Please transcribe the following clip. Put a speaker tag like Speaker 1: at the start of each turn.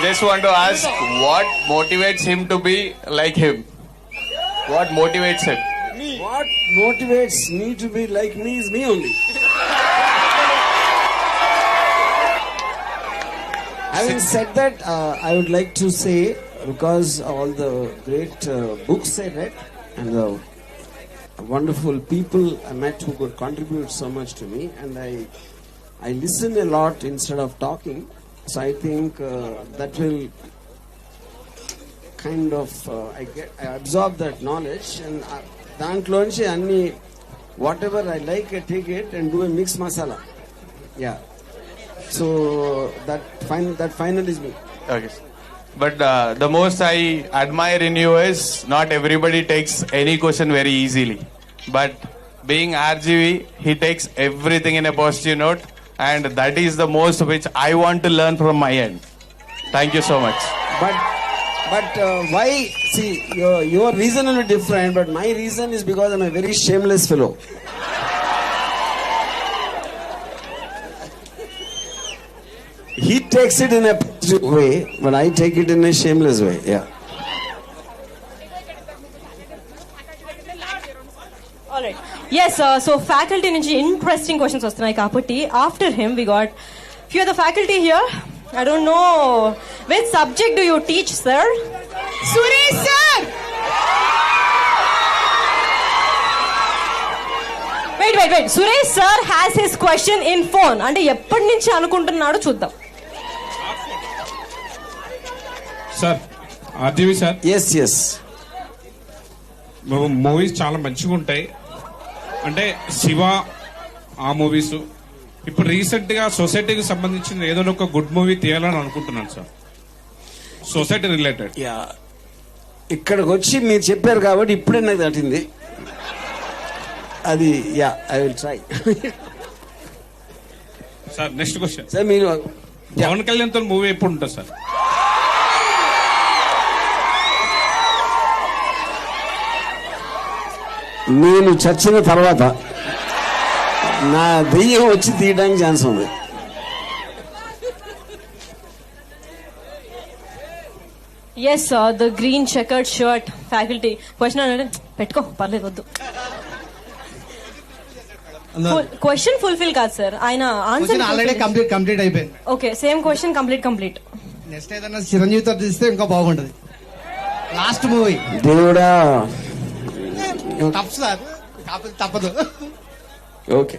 Speaker 1: just want to ask, what motivates him to be like him? What motivates him?
Speaker 2: What motivates me to be like me is me only. Having said that, I would like to say, because all the great books I read and the wonderful people I met who could contribute so much to me, and I listen a lot instead of talking. So I think that will kind of I absorb that knowledge, and దాంట్లోంచి అన్ని whatever I like I take it and do a mix masala. Yeah. So that final is me.
Speaker 1: Okay. But the most I admire in you is not everybody takes any question very easily. But being RGV, he takes everything in a positive note, and that is the most which I want to learn from my end. Thank you so much.
Speaker 2: But why? See, your reason will be different, but my reason is because I'm a very shameless fellow. He takes it in a positive way, but I take it in a shameless way. Yeah.
Speaker 3: All right. Yes, so faculty నుంచి interesting questions వస్తున్నాయి కాబట్టి after him we got few of the faculty here. I don't know which subject do you teach, sir?
Speaker 4: Suresh sir.
Speaker 3: Wait. Suresh sir has his question in phone. అంటే ఎప్పటి నుంచి అనుకుంటున్నాడో చూద్దాం.
Speaker 5: Sir RGV sir,
Speaker 2: Yes.
Speaker 5: Movies చాలా మంచిగా ఉంటాయి. అంటే శివ ఆ movies ఇప్పుడు రీసెంట్ గా సొసైటీకి సంబంధించిన ఏదో ఒక గుడ్ మూవీ తీయాలని అనుకుంటున్నాను సార్, సొసైటీ రిలేటెడ్.
Speaker 2: Yeah. ఇక్కడికి వచ్చి మీరు చెప్పారు కాబట్టి ఇప్పుడే నాకు తట్టింది అది. Yeah, I will try.
Speaker 5: Sir next question,
Speaker 2: sir మీరు
Speaker 5: పవన్ కళ్యాణ్ తో మూవీ ఎప్పుడు ఉంటుంది సార్?
Speaker 2: నేను చచ్చిన తర్వాత నా దెయ్యం వచ్చి తీయడానికి ఛాన్స్ ఉంది.
Speaker 3: Yes, sir, the green checkered shirt faculty. Question అంటే పెట్టుకో పర్లేదు వద్దు. క్వశ్చన్ ఫుల్ఫిల్ కాదు సార్, ఆయన ఆన్సర్
Speaker 4: ఆల్రెడీ కంప్లీట్ అయిపోయింది.
Speaker 3: Okay, same question complete.
Speaker 4: Next ఏదైనా చిరంజీవితో తీస్తే ఇంకా బాగుంటది. లాస్ట్ మూవీ
Speaker 2: దేవుడా.
Speaker 4: తప్పు సార్, కాకపోతే తప్పదు.
Speaker 2: ఓకే.